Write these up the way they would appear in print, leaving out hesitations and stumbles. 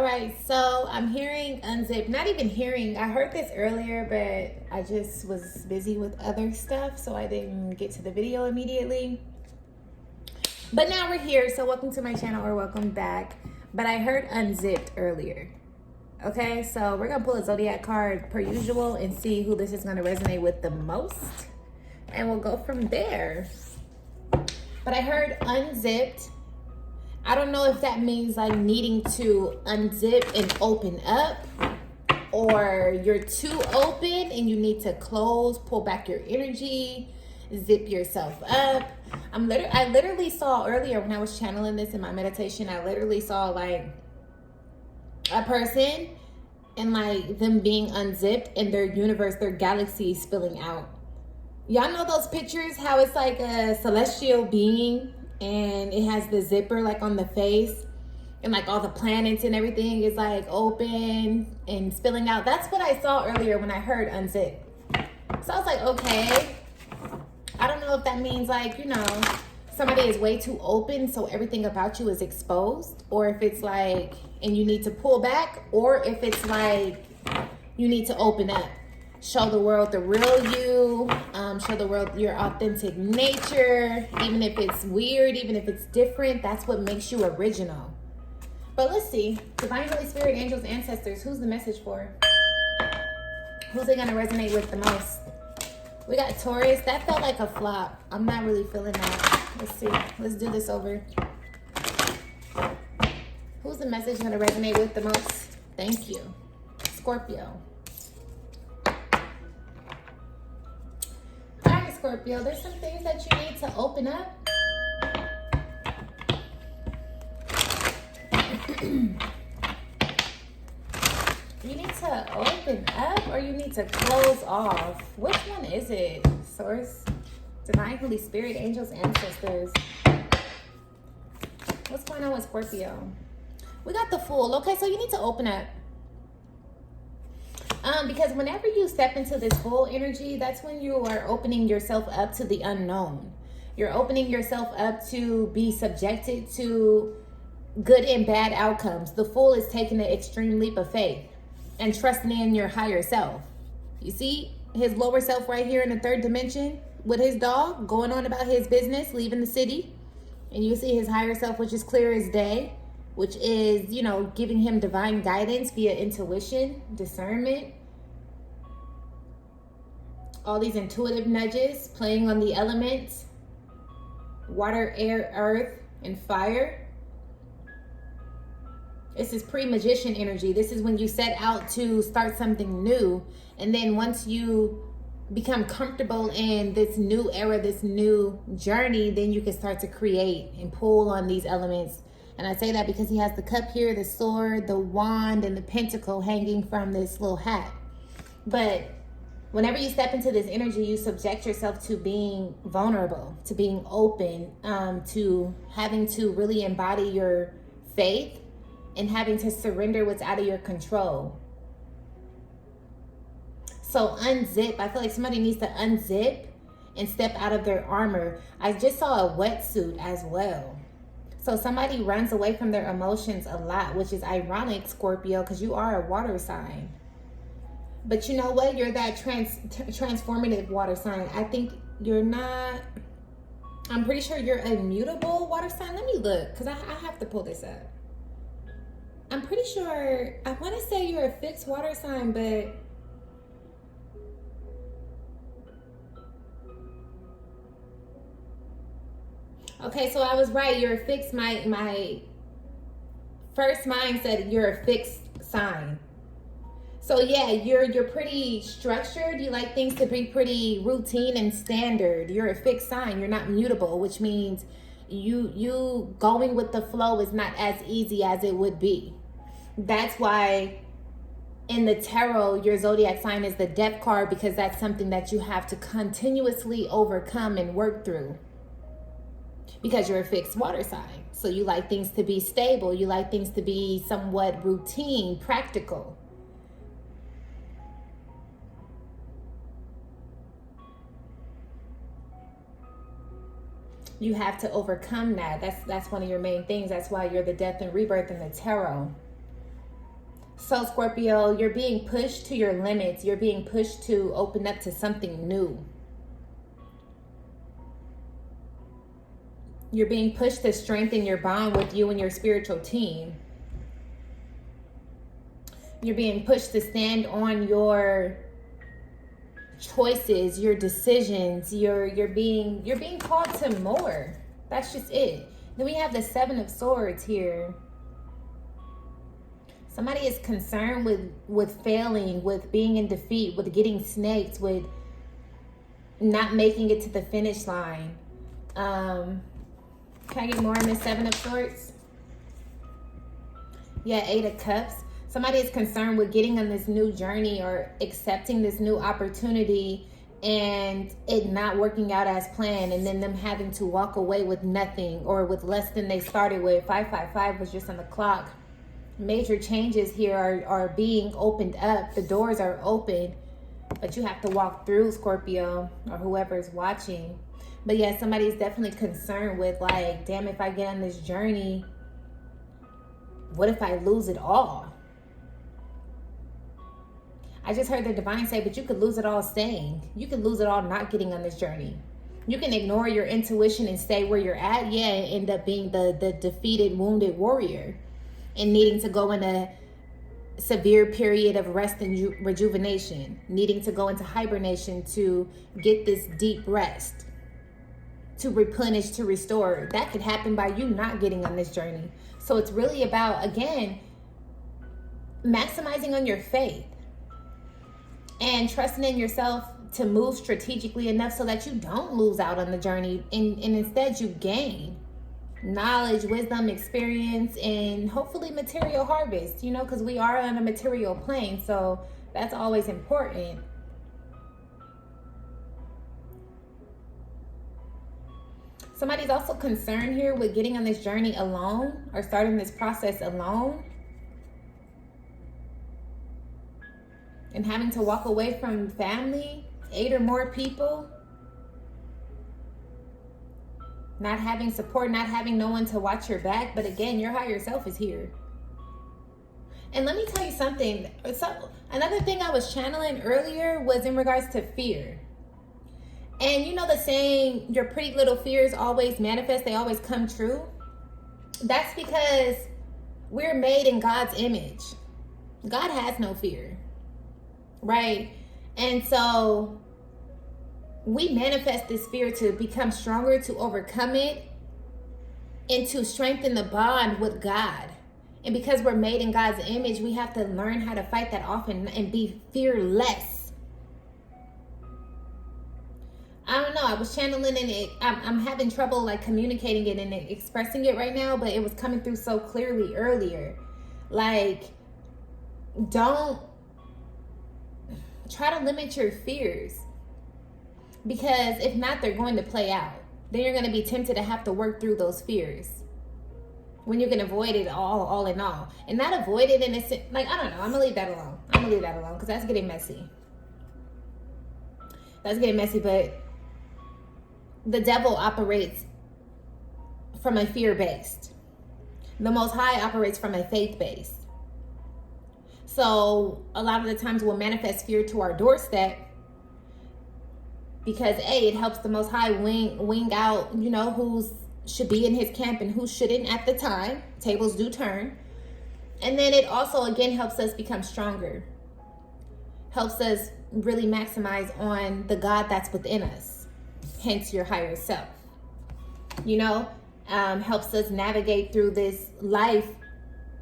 All right, so I'm hearing unzip. Not even hearing. I heard this earlier, but I just was busy with other stuff, so I didn't get to the video immediately. But now we're here, so welcome to my channel or welcome back. But I heard unzipped earlier. Okay, so we're gonna pull a zodiac card per usual and see who this is gonna resonate with the most, and we'll go from there. But I heard unzipped. I don't know if that means like needing to unzip and open up, or you're too open and you need to close, pull back your energy, zip yourself up. I literally saw earlier when I was channeling this in my meditation, I literally saw like a person and like them being unzipped and their universe, their galaxy spilling out. Y'all know those pictures, how it's like a celestial being and it has the zipper like on the face and like all the planets and everything is like open and spilling out. That's what I saw earlier when I heard unzip. So I was like, okay, I don't know if that means like, you know, somebody is way too open so everything about you is exposed, or if it's like, and you need to pull back, or if it's like you need to open up. Show the world the real you, show the world your authentic nature, even if it's weird, even if it's different, that's what makes you original. But let's see, Divine Holy Spirit, angels, ancestors, who's the message for? Who's it gonna resonate with the most? We got Taurus, that felt like a flop. I'm not really feeling that. Let's see, let's do this over. Who's the message gonna resonate with the most? Thank you. Scorpio. Scorpio, there's some things that you need to open up. You need to open up or you need to close off. Which one is it? Source, Divine Holy Spirit, angels, ancestors. What's going on with Scorpio? We got the Fool. Okay, so you need to open up. Because whenever you step into this full energy, that's when you are opening yourself up to the unknown. You're opening yourself up to be subjected to good and bad outcomes. The Fool is taking the extreme leap of faith and trusting in your higher self. You see his lower self right here in the third dimension with his dog going on about his business, leaving the city. And you see his higher self, which is clear as day, which is, you know, giving him divine guidance via intuition, discernment. All these intuitive nudges, playing on the elements, water, air, earth, and fire. This is pre-magician energy. This is when you set out to start something new. And then once you become comfortable in this new era, this new journey, then you can start to create and pull on these elements. And I say that because he has the cup here, the sword, the wand, and the pentacle hanging from this little hat. But whenever you step into this energy, you subject yourself to being vulnerable, to being open, to having to really embody your faith and having to surrender what's out of your control. So unzip, I feel like somebody needs to unzip and step out of their armor. I just saw a wetsuit as well. So somebody runs away from their emotions a lot, which is ironic, Scorpio, because you are a water sign. But you know what? You're that transformative water sign. I think you're not, I'm pretty sure you're a mutable water sign. Let me look, because I have to pull this up. I'm pretty sure, I want to say you're a fixed water sign, but okay, so I was right. You're a fixed, my first mind said you're a fixed sign. So yeah, you're pretty structured. You like things to be pretty routine and standard. You're a fixed sign. You're not mutable, which means you going with the flow is not as easy as it would be. That's why in the tarot, your zodiac sign is the death card, because that's something that you have to continuously overcome and work through. Because you're a fixed water sign. So you like things to be stable. You like things to be somewhat routine, practical. You have to overcome that. That's one of your main things. That's why you're the death and rebirth in the tarot. So Scorpio, you're being pushed to your limits. You're being pushed to open up to something new. You're being pushed to strengthen your bond with you and your spiritual team. You're being pushed to stand on your choices, your decisions. You're being called to more. That's just it. Then we have the Seven of Swords here. Somebody is concerned with failing, with being in defeat, with getting snaked, with not making it to the finish line. Can I get more on this Seven of Swords? Yeah, Eight of Cups. Somebody is concerned with getting on this new journey or accepting this new opportunity and it not working out as planned, and then them having to walk away with nothing or with less than they started with. 555 was just on the clock. Major changes here are being opened up. The doors are open, but you have to walk through, Scorpio, or whoever is watching. But yeah, somebody's definitely concerned with, like, damn, if I get on this journey, what if I lose it all? I just heard the divine say, but you could lose it all staying. You could lose it all not getting on this journey. You can ignore your intuition and stay where you're at, yeah, and end up being the defeated, wounded warrior and needing to go in a severe period of rest and rejuvenation, needing to go into hibernation to get this deep rest, to replenish, to restore. That could happen by you not getting on this journey. So it's really about, again, maximizing on your faith and trusting in yourself to move strategically enough so that you don't lose out on the journey, and instead you gain knowledge, wisdom, experience, and hopefully material harvest, you know, because we are on a material plane. So that's always important. Somebody's also concerned here with getting on this journey alone or starting this process alone and having to walk away from family, 8 or more people, not having support, not having no one to watch your back. But again, your higher self is here. And let me tell you something. So another thing I was channeling earlier was in regards to fear. And you know the saying, your pretty little fears always manifest, they always come true? That's because we're made in God's image. God has no fear, right? And so we manifest this fear to become stronger, to overcome it, and to strengthen the bond with God. And because we're made in God's image, we have to learn how to fight that off and be fearless. I don't know. I was channeling it. I'm having trouble like communicating it and expressing it right now, but it was coming through so clearly earlier. Like, don't try to limit your fears, because if not, they're going to play out. Then you're going to be tempted to have to work through those fears when you can avoid it all in all. And not avoid it in a sense, like, I don't know. I'm going to leave that alone. I'm going to leave that alone because that's getting messy. That's getting messy, but the devil operates from a fear-based. The Most High operates from a faith-based. So a lot of the times we'll manifest fear to our doorstep because it helps the Most High wing out, you know, who should be in his camp and who shouldn't at the time. Tables do turn. And then it also, again, helps us become stronger. Helps us really maximize on the God that's within us. Hence your higher self. You know, helps us navigate through this life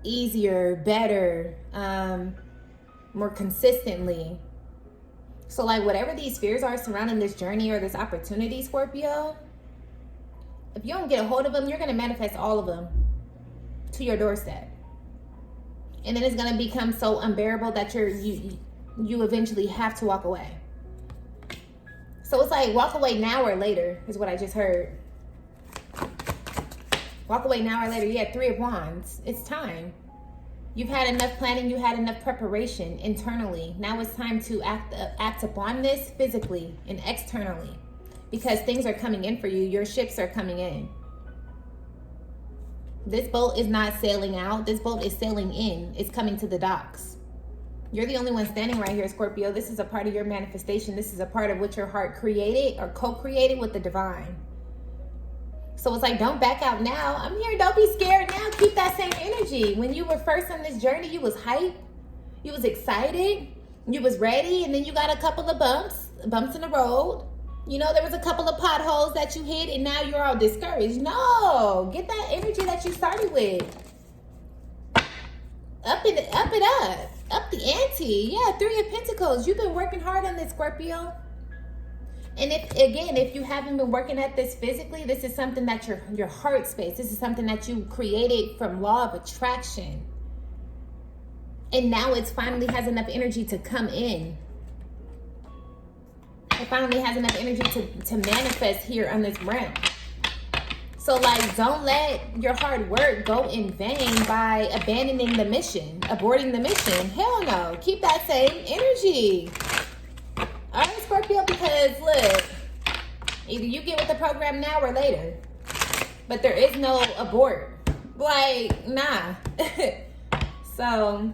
easier, better, more consistently. So like whatever these fears are surrounding this journey or this opportunity, Scorpio, if you don't get a hold of them, you're going to manifest all of them to your doorstep. And then it's going to become so unbearable that you eventually have to walk away. So it's like walk away now or later is what I just heard. Walk away now or later. Yeah, 3 of Wands. It's time. You've had enough planning. You had enough preparation internally. Now it's time to act upon this physically and externally, because things are coming in for you. Your ships are coming in. This boat is not sailing out. This boat is sailing in. It's coming to the docks. You're the only one standing right here, Scorpio. This is a part of your manifestation. This is a part of what your heart created or co-created with the divine. So it's like, don't back out now. I'm here. Don't be scared now. Keep that same energy. When you were first on this journey, you was hyped. You was excited. You was ready. And then you got a couple of bumps in the road. You know, there was a couple of potholes that you hit, and now you're all discouraged. No. Get that energy that you started with. Up it. Up the ante. Yeah, 3 of Pentacles. You've been working hard on this, Scorpio. And if you haven't been working at this physically, this is something that your heart space. This is something that you created from law of attraction. And now it finally has enough energy to come in. It finally has enough energy to manifest here on this realm. So, like, don't let your hard work go in vain by abandoning the mission, aborting the mission. Hell no. Keep that same energy. All right, Scorpio, because, look, either you get with the program now or later. But there is no abort. Like, nah. So,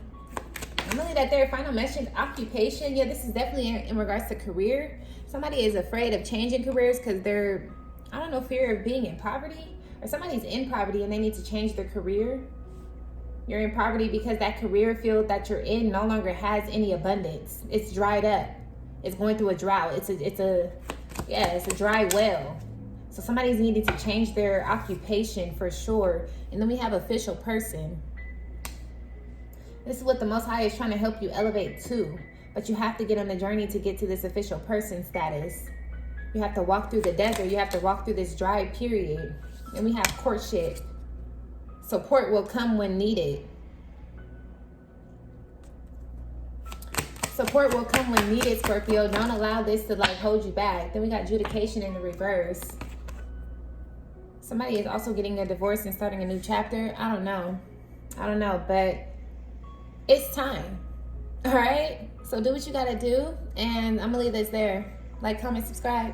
I'm really that there. Final message, occupation. Yeah, this is definitely in regards to career. Somebody is afraid of changing careers because they're, I don't know, fear of being in poverty, or somebody's in poverty and they need to change their career. You're in poverty because that career field that you're in no longer has any abundance. It's dried up. It's going through a drought. It's a dry well. So somebody's needing to change their occupation for sure. And then we have official person. This is what the Most High is trying to help you elevate to. But you have to get on the journey to get to this official person status. You have to walk through the desert. You have to walk through this dry period. And we have courtship. Support will come when needed. Support will come when needed, Scorpio. Don't allow this to like hold you back. Then we got adjudication in the reverse. Somebody is also getting a divorce and starting a new chapter. I don't know, but it's time. All right? So do what you got to do. And I'm going to leave this there. Like, comment, subscribe.